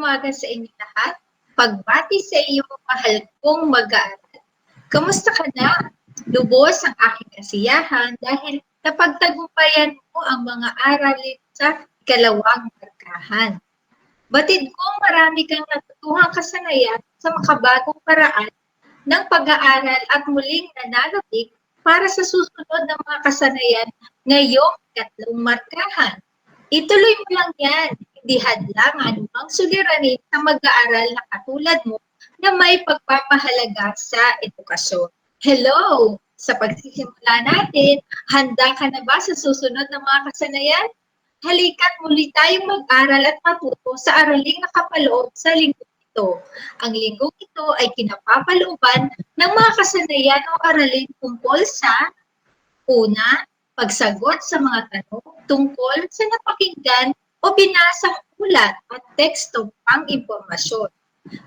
umaga sa inyo lahat. Pagbati sa iyo, mahal kong mag-aaral. Kamusta ka na? Lubos ang aking kasiyahan dahil napagtagumpayan mo ang mga aralin sa ikalawang markahan. Batid kong marami kang natutuhang kasanayan sa makabagong paraan ng pag-aaral at muling nananalig para sa susunod na mga kasanayan ngayong ikatlong markahan. Ituloy mo lang yan. Hindi hadlang anumang suliranin sa mag-aaral na katulad mo na may pagpapahalaga sa edukasyon. Hello! Sa pagsisimula natin, handa ka na ba sa susunod na mga kasanayan? Halika't muli tayong mag-aral at matuto sa araling nakapaloob sa linggong ito. Ang linggong ito ay kinapapalooban ng mga kasanayan o aralin tungkol sa una, pagsagot sa mga tanong tungkol sa napakinggan o binasang ulat at teksto pang impormasyon.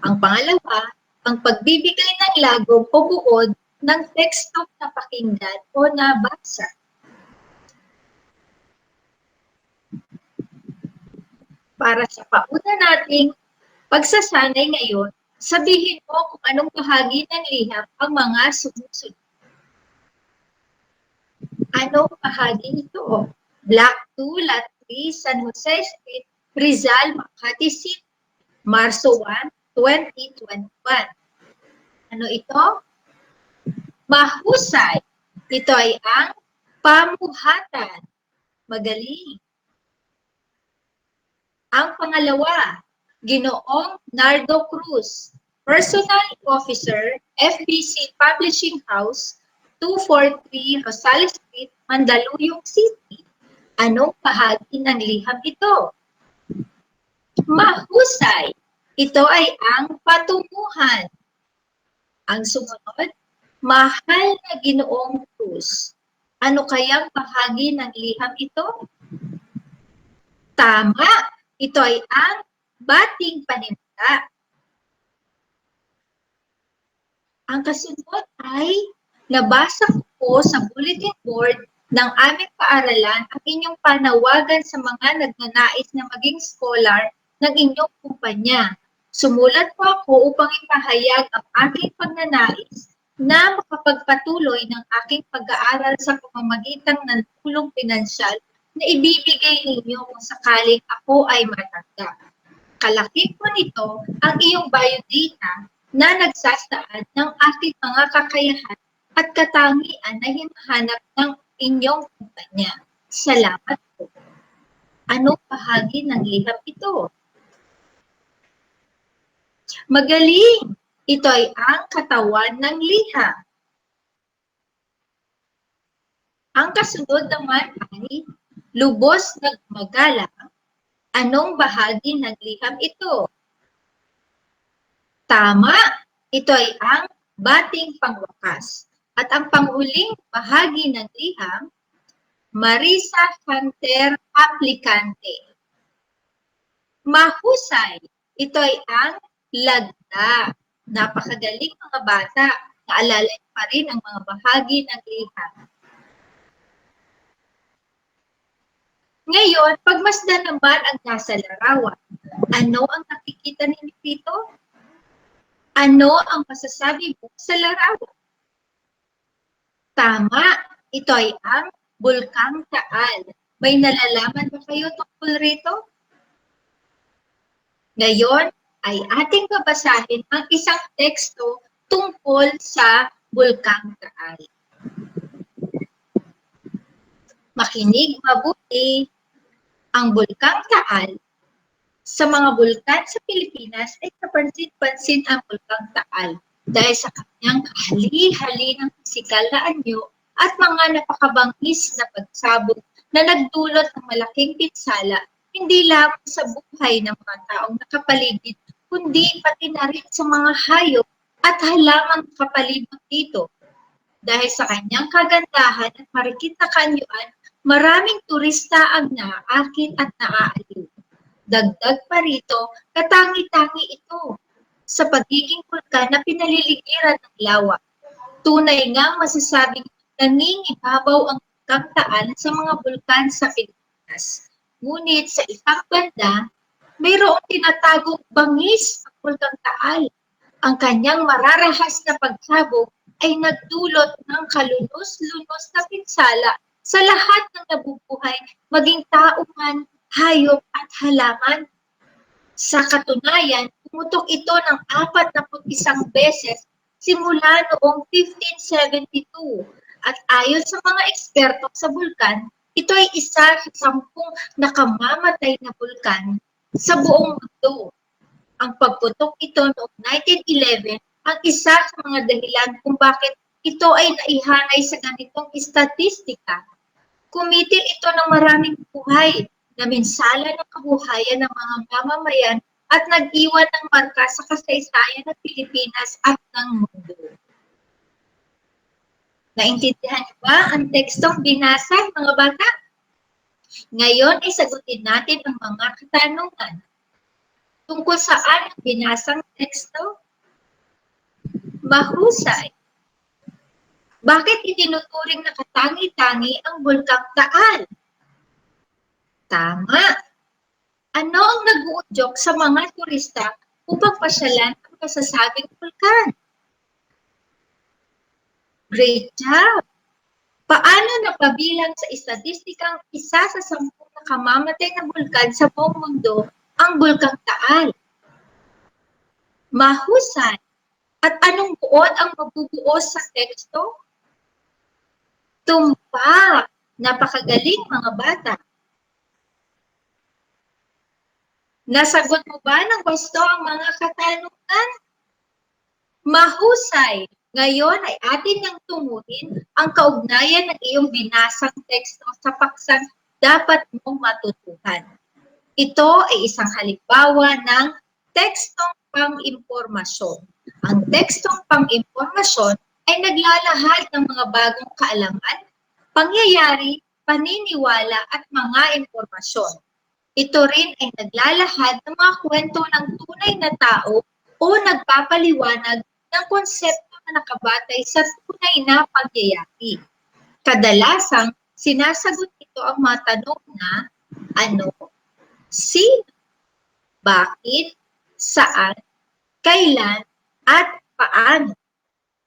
Ang pangalawa, ang pagbibigay ng lagom o buod ng teksto na pakinggan o nabasa. Para sa pauna nating pagsasanay ngayon, sabihin mo kung anong bahagi ng liham ang mga sumusunod. Anong bahagi ito? Block 2, Lot 3, San Jose Street, Rizal, Makati City, Marso 1, 2021. Ano ito? Mahusay. Ito ay ang pamuhatan. Magaling. Ang pangalawa, Ginoong Nardo Cruz, Personal Officer, FBC Publishing House, 243 Rosales Street, Mandaluyong City. Anong bahagi ng liham ito? Mahusay. Ito ay ang patunguhan. Ang sumunod, Mahal na Ginoong Cruz. Ano kayang bahagi ng liham ito? Tama. Ito ay ang bating panimula. Ang kasunod ay nabasa ko po sa bulletin board ng aming paaralan ang inyong panawagan sa mga nagnanais na maging scholar ng inyong kumpanya. Sumulat po ako upang ipahayag ang aking pagnanais na makapagpatuloy ng aking pag-aaral sa pamamagitan ng tulong pinansyal na ibibigay ninyo kung sakaling ako ay matanggap. Kalakip mo nito ang iyong biodata na nagsasaad ng ating mga kakayahan at katangian na hinahanap ng inyong kumpanya. Salamat po. Anong bahagi ng liham ito? Magaling! Ito ay ang katawan ng liham. Ang kasunod naman ay lubos na gumagalang. Anong bahagi ng liham ito? Tama! Ito ay ang bating pangwakas. At ang panghuling bahagi ng liham, Marisa Hunter Aplicante. Mahusay! Ito ay ang lagda. Napakagaling mga bata. Naalala pa rin ang mga bahagi ng liham. Ngayon, pagmasdan naman ang nasa larawan. Ano ang nakikita ninyo dito? Ano ang masasabi mo sa larawan? Tama, ito ay ang Bulkang Taal. May nalalaman ba kayo tungkol rito? Ngayon ay ating babasahin ang isang teksto tungkol sa Bulkang Taal. Makinig mabuti. Ang Bulkang Taal. Sa mga bulkan sa Pilipinas ay kapansin-pansin ang Bulkang Taal dahil sa kanyang kahali-halinang pisikal na anyo at mga napakabangis na pagsabog na nagdulot ng malaking pinsala hindi lamang sa buhay ng mga taong nakapaligid kundi pati na rin sa mga hayop at halamang kapalibot dito. Dahil sa kanyang kagandahan at marikit na kanyuan, maraming turista ang naaakit at naaaliw. Dagdag pa rito, katangi-tangi ito sa pagiging bulkan na pinaliligiran ng lawa. Tunay nga masasabing nangingibabaw ang Bulkang Taal sa mga bulkan sa Pilipinas. Ngunit sa isang banda, mayroong tinatagong bangis sa Bulkang Taal. Ang kanyang mararahas na pagsabog ay nagdulot ng kalunos-lunos na pinsala sa lahat ng nabubuhay, maging tao man, hayop at halaman. Sa katunayan, pumutok ito ng 41 beses simula noong 1572 at ayon sa mga eksperto sa bulkan, ito ay isa sa 10 nakamamatay na bulkan sa buong mundo. Ang pagputok ito noong 1911 ang isa sa mga dahilan kung bakit ito ay naihanay sa ganitong istatistika. Kumitil ito ng maraming buhay na minsala ng kabuhayan ng mga mamamayan at nag-iwan ng marka sa kasaysayan ng Pilipinas at ng mundo. Naintindihan niyo ba ang tekstong binasa, mga bata? Ngayon ay sagutin natin ang mga katanungan. Tungkol saan ang binasang teksto? Mahusay. Bakit itinuturing na katangi-tangi ang Bulkang Taal? Tama. Ano ang nag-uudyok sa mga turista upang pasyalan ang masasabing bulkan? Great job! Paano napabilang sa istatistikang isa sa 10 nakamamatay na bulkan sa buong mundo ang Bulkang Taal? Mahusay. At anong buod ang mabubuo sa teksto? Tumpak. Napakagaling, mga bata. Nasagot mo ba ng gusto ang mga katanungan? Mahusay. Ngayon ay atin nang tungulin ang kaugnayan ng iyong binasang teksto sa paksang dapat mong matutuhan. Ito ay isang halimbawa ng tekstong pang-impormasyon. Ang tekstong pang-impormasyon ay naglalahad ng mga bagong kaalaman, pangyayari, paniniwala at mga impormasyon. Ito rin ay naglalahad ng mga kwento ng tunay na tao o nagpapaliwanag ng konsepto na nakabatay sa tunay na pangyayari. Kadalasang, sinasagot ito ang mga tanong na ano, sino, bakit, saan, kailan, at paano.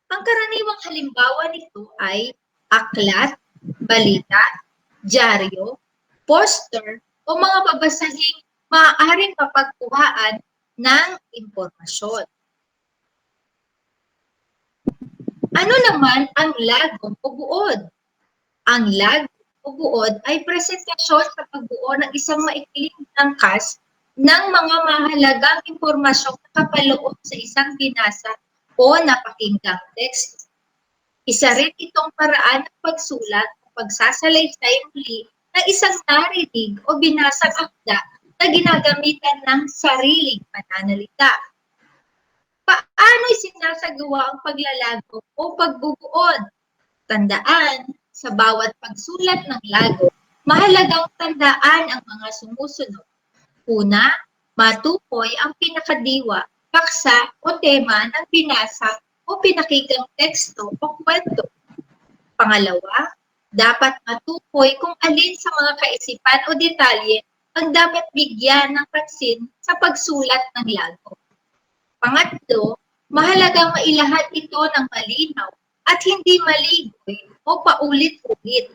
Ang karaniwang halimbawa nito ay aklat, balita, dyaryo, poster, o mga babasahing maaaring mapagkuhaan ng impormasyon. Ano naman ang lagom o buod? Ang lagom o buod ay presentasyon sa pagbuo ng isang maikling angkas ng mga mahalagang impormasyong nakapaloob sa isang binasa o napakinggang teksto. Isa rin itong paraan ng pagsulat o pagsasalaysay muli ng isang narinig o binasang akda na ginagamitan ng sariling pananalita. Paano isinasagawa ang paglalago o pagbubuod? Tandaan, sa bawat pagsulat ng lago, mahalagang tandaan ang mga sumusunod. Una, matukoy ang pinakadiwa, paksa o tema ng binasa o pinakikang teksto o kwento. Pangalawa, dapat matukoy kung alin sa mga kaisipan o detalye ang dapat bigyan ng pansin sa pagsulat ng lago. Pangatlo, mahalagang mailahad ito ng malinaw at hindi maligoy o paulit-ulit.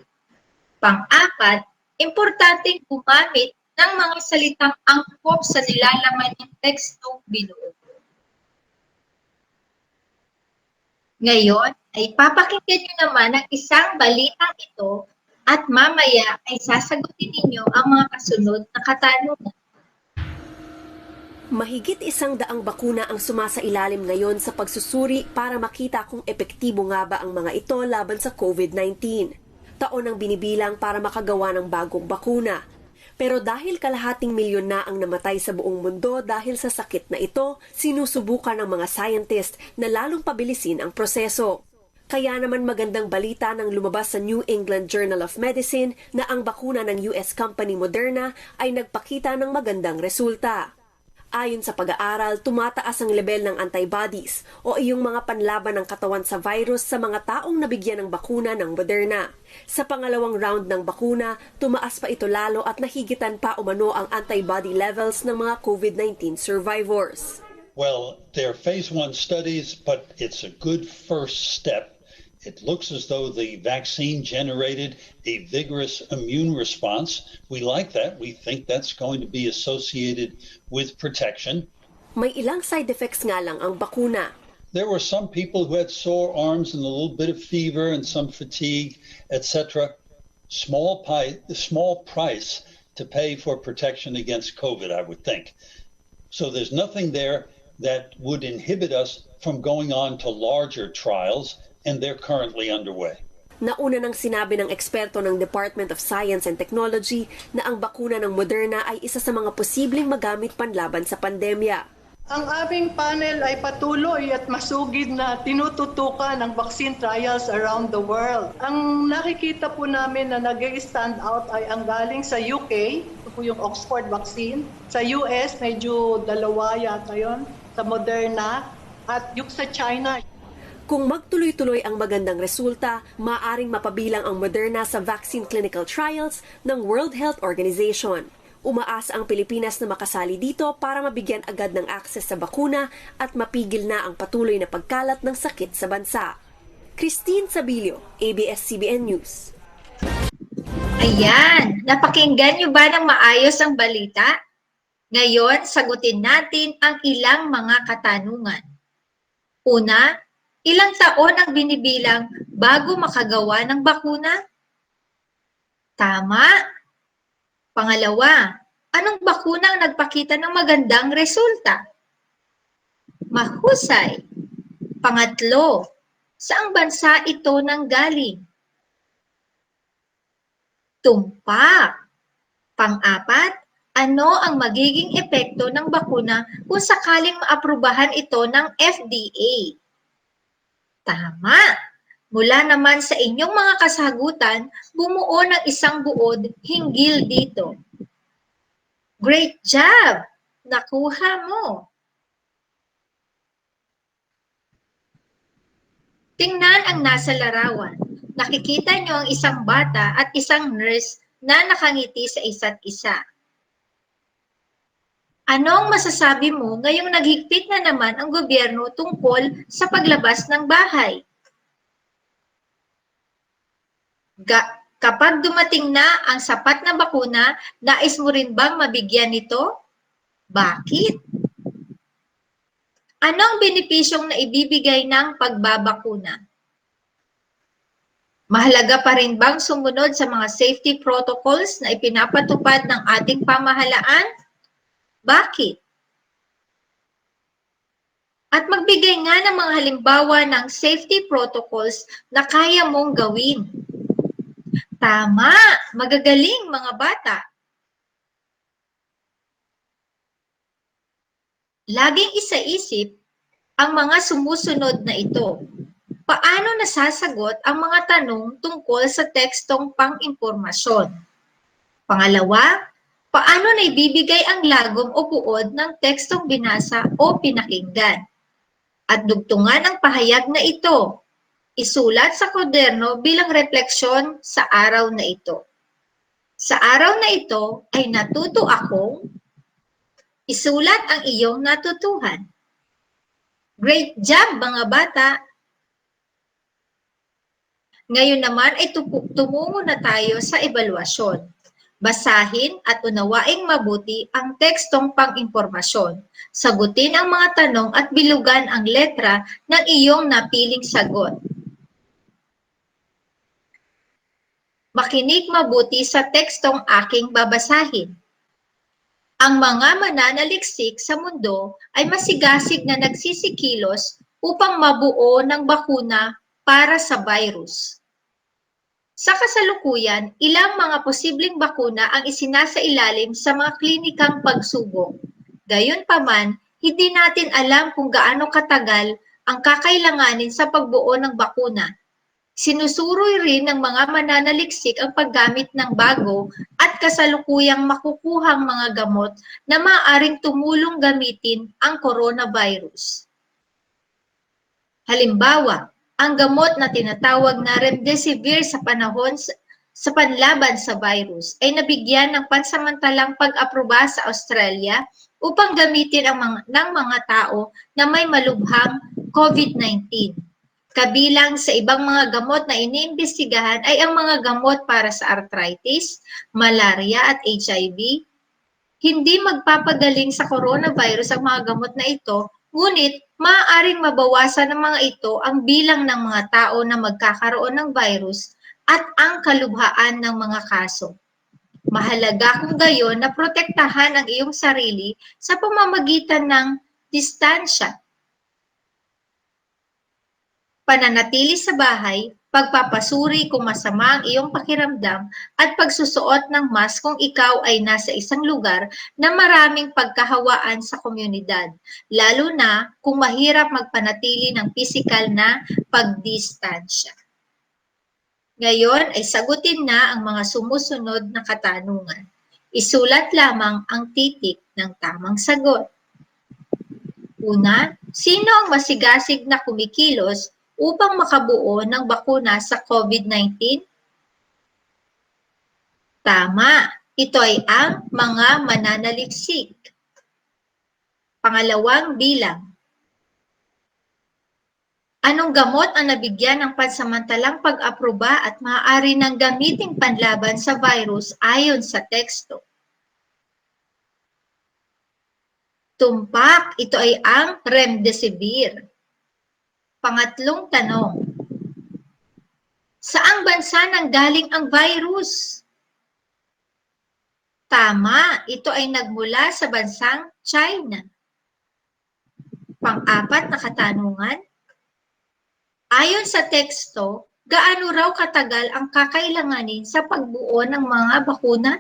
Pang-apat, importanteng gumamit ng mga salitang angkop sa nilalaman ng tekstong binuo. Ngayon, ay papakinggan nyo naman ang isang balitang ito at mamaya ay sasagutin ninyo ang mga kasunod na katanungan. Mahigit 100 bakuna ang sumasailalim ngayon sa pagsusuri para makita kung epektibo nga ba ang mga ito laban sa COVID-19. Taon ang binibilang para makagawa ng bagong bakuna. Pero dahil kalahating milyon na ang namatay sa buong mundo dahil sa sakit na ito, sinusubukan ng mga scientist na lalong pabilisin ang proseso. Kaya naman magandang balita nang lumabas sa New England Journal of Medicine na ang bakuna ng US company Moderna ay nagpakita ng magandang resulta. Ayon sa pag-aaral, tumataas ang level ng antibodies o iyong mga panlaban ng katawan sa virus sa mga taong nabigyan ng bakuna ng Moderna. Sa pangalawang round ng bakuna, tumaas pa ito lalo at nahigitan pa umano ang antibody levels ng mga COVID-19 survivors. Well, they're phase 1 studies, but it's a good first step. It looks as though the vaccine generated a vigorous immune response. We like that. We think that's going to be associated with protection. May ilang side effects nga lang ang bakuna. There were some people who had sore arms and a little bit of fever and some fatigue, etc. Small price to pay for protection against COVID, I would think. So there's nothing there that would inhibit us from going on to larger trials, and they're currently underway. Nauna nang sinabi ng eksperto ng Department of Science and Technology na ang bakuna ng Moderna ay isa sa mga posibleng magamit panlaban sa pandemya. Ang aming panel ay patuloy at masugid na tinututukan ang vaccine trials around the world. Ang nakikita po namin na nag-stand out ay ang galing sa UK, ito po yung Oxford vaccine. Sa US, medyo dalawa yata yun, sa Moderna, at yung sa China. Kung magtuloy-tuloy ang magandang resulta, maaring mapabilang ang Moderna sa vaccine clinical trials ng World Health Organization. Umaasa ang Pilipinas na makasali dito para mabigyan agad ng akses sa bakuna at mapigil na ang patuloy na pagkalat ng sakit sa bansa. Christine Sabilio, ABS-CBN News. Ayan, napakinggan niyo ba ng maayos ang balita? Ngayon, sagutin natin ang ilang mga katanungan. Una, ilang taon ang binibilang bago makagawa ng bakuna? Tama. Pangalawa, anong bakuna ang nagpakita ng magandang resulta? Mahusay. Pangatlo, saang bansa ito nanggaling? Tumpak. Pang-apat, ano ang magiging epekto ng bakuna kung sakaling maaprubahan ito ng FDA? Tama! Mula naman sa inyong mga kasagutan, bumuo ng isang buod hinggil dito. Great job! Nakuha mo! Tingnan ang nasa larawan. Nakikita niyo ang isang bata at isang nurse na nakangiti sa isa't isa. Anong masasabi mo ngayong naghigpit na naman ang gobyerno tungkol sa paglabas ng bahay? Kapag dumating na ang sapat na bakuna, nais mo rin bang mabigyan nito? Bakit? Anong benepisyong naibibigay ng pagbabakuna? Mahalaga pa rin bang sumunod sa mga safety protocols na ipinapatupad ng ating pamahalaan? Bakit? At magbigay nga ng mga halimbawa ng safety protocols na kaya mong gawin. Tama! Magagaling mga bata! Laging isaisip ang mga sumusunod na ito. Paano nasasagot ang mga tanong tungkol sa tekstong pang-impormasyon? Pangalawa, paano naibibigay ang lagom o buod ng tekstong binasa o pinakinggan? At dugtungan ang pahayag na ito. Isulat sa kwaderno bilang refleksyon sa araw na ito. Sa araw na ito ay natuto akong isulat ang iyong natutuhan. Great job mga bata! Ngayon naman ay tumungo na tayo sa ebaluasyon. Basahin at unawaing mabuti ang tekstong pang-impormasyon. Sagutin ang mga tanong at bilugan ang letra ng iyong napiling sagot. Makinig mabuti sa tekstong aking babasahin. Ang mga mananaliksik sa mundo ay masigasig na nagsisikilos upang mabuo ng bakuna para sa virus. Sa kasalukuyan, ilang mga posibleng bakuna ang isinasailalim sa mga klinikang pagsubok. Gayunpaman, hindi natin alam kung gaano katagal ang kakailanganin sa pagbuo ng bakuna. Sinusuroy rin ng mga mananaliksik ang paggamit ng bago at kasalukuyang makukuhang mga gamot na maaaring tumulong gamitin ang coronavirus. Halimbawa, ang gamot na tinatawag na remdesivir sa panahon sa panlaban sa virus ay nabigyan ng pansamantalang pag-aproba sa Australia upang gamitin ng mga tao na may malubhang COVID-19. Kabilang sa ibang mga gamot na iniimbestigahan ay ang mga gamot para sa arthritis, malaria at HIV. Hindi magpapagaling sa coronavirus ang mga gamot na ito, ngunit maaaring mabawasan ng mga ito ang bilang ng mga tao na magkakaroon ng virus at ang kalubhaan ng mga kaso. Mahalaga kung gayon na protektahan ang iyong sarili sa pamamagitan ng distansya, pananatili sa bahay, pagpapasuri kung masama ang iyong pakiramdam, at pagsusuot ng mask kung ikaw ay nasa isang lugar na maraming pagkahawaan sa komunidad, lalo na kung mahirap magpanatili ng pisikal na pagdistansya. Ngayon ay sagutin na ang mga sumusunod na katanungan. Isulat lamang ang titik ng tamang sagot. Una, sino ang masigasig na kumikilos upang makabuo ng bakuna sa COVID-19? Tama, ito ay ang mga mananaliksik. Pangalawang bilang. Anong gamot ang nabigyan ng pansamantalang pag-aproba at maaari nang gamiting panlaban sa virus ayon sa teksto? Tumpak, ito ay ang remdesivir. Pangatlong tanong. Saang bansa nanggaling ang virus? Tama, ito ay nagmula sa bansang China. Pang-apat na katanungan. Ayon sa teksto, gaano raw katagal ang kakailanganin sa pagbuo ng mga bakuna?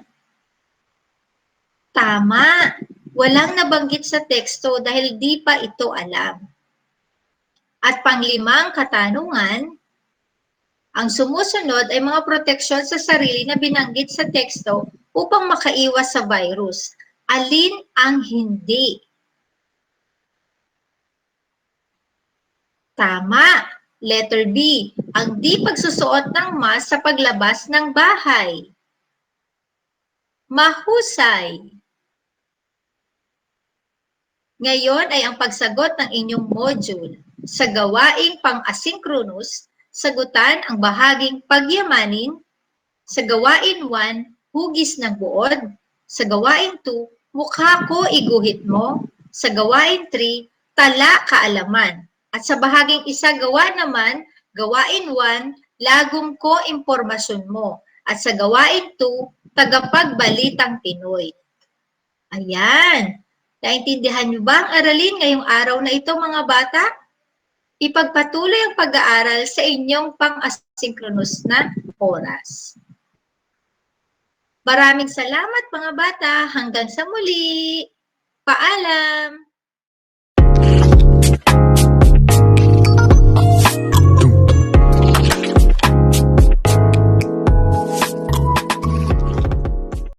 Tama, walang nabanggit sa teksto dahil di pa ito alam. At panglimang katanungan, ang sumusunod ay mga proteksyon sa sarili na binanggit sa teksto upang makaiwas sa virus. Alin ang hindi? Tama, letter B, ang di pagsusuot ng mask sa paglabas ng bahay. Mahusay. Ngayon ay ang pagsagot ng inyong module. Sa gawaing pang-asynchronous, sagutan ang bahaging pagyamanin. Sa gawain 1, hugis ng buod. Sa gawain 2, mukha ko iguhit mo. Sa gawain 3, tala kaalaman. At sa bahaging isa gawa naman, gawain 1, lagom ko impormasyon mo. At sa gawain 2, tagapagbalitang Pinoy. Ayan. Naintindihan niyo ba ang aralin ngayong araw na ito, mga bata? Ipagpatuloy ang pag-aaral sa inyong pang-asynchronous na oras. Maraming salamat, mga bata. Hanggang sa muli. Paalam!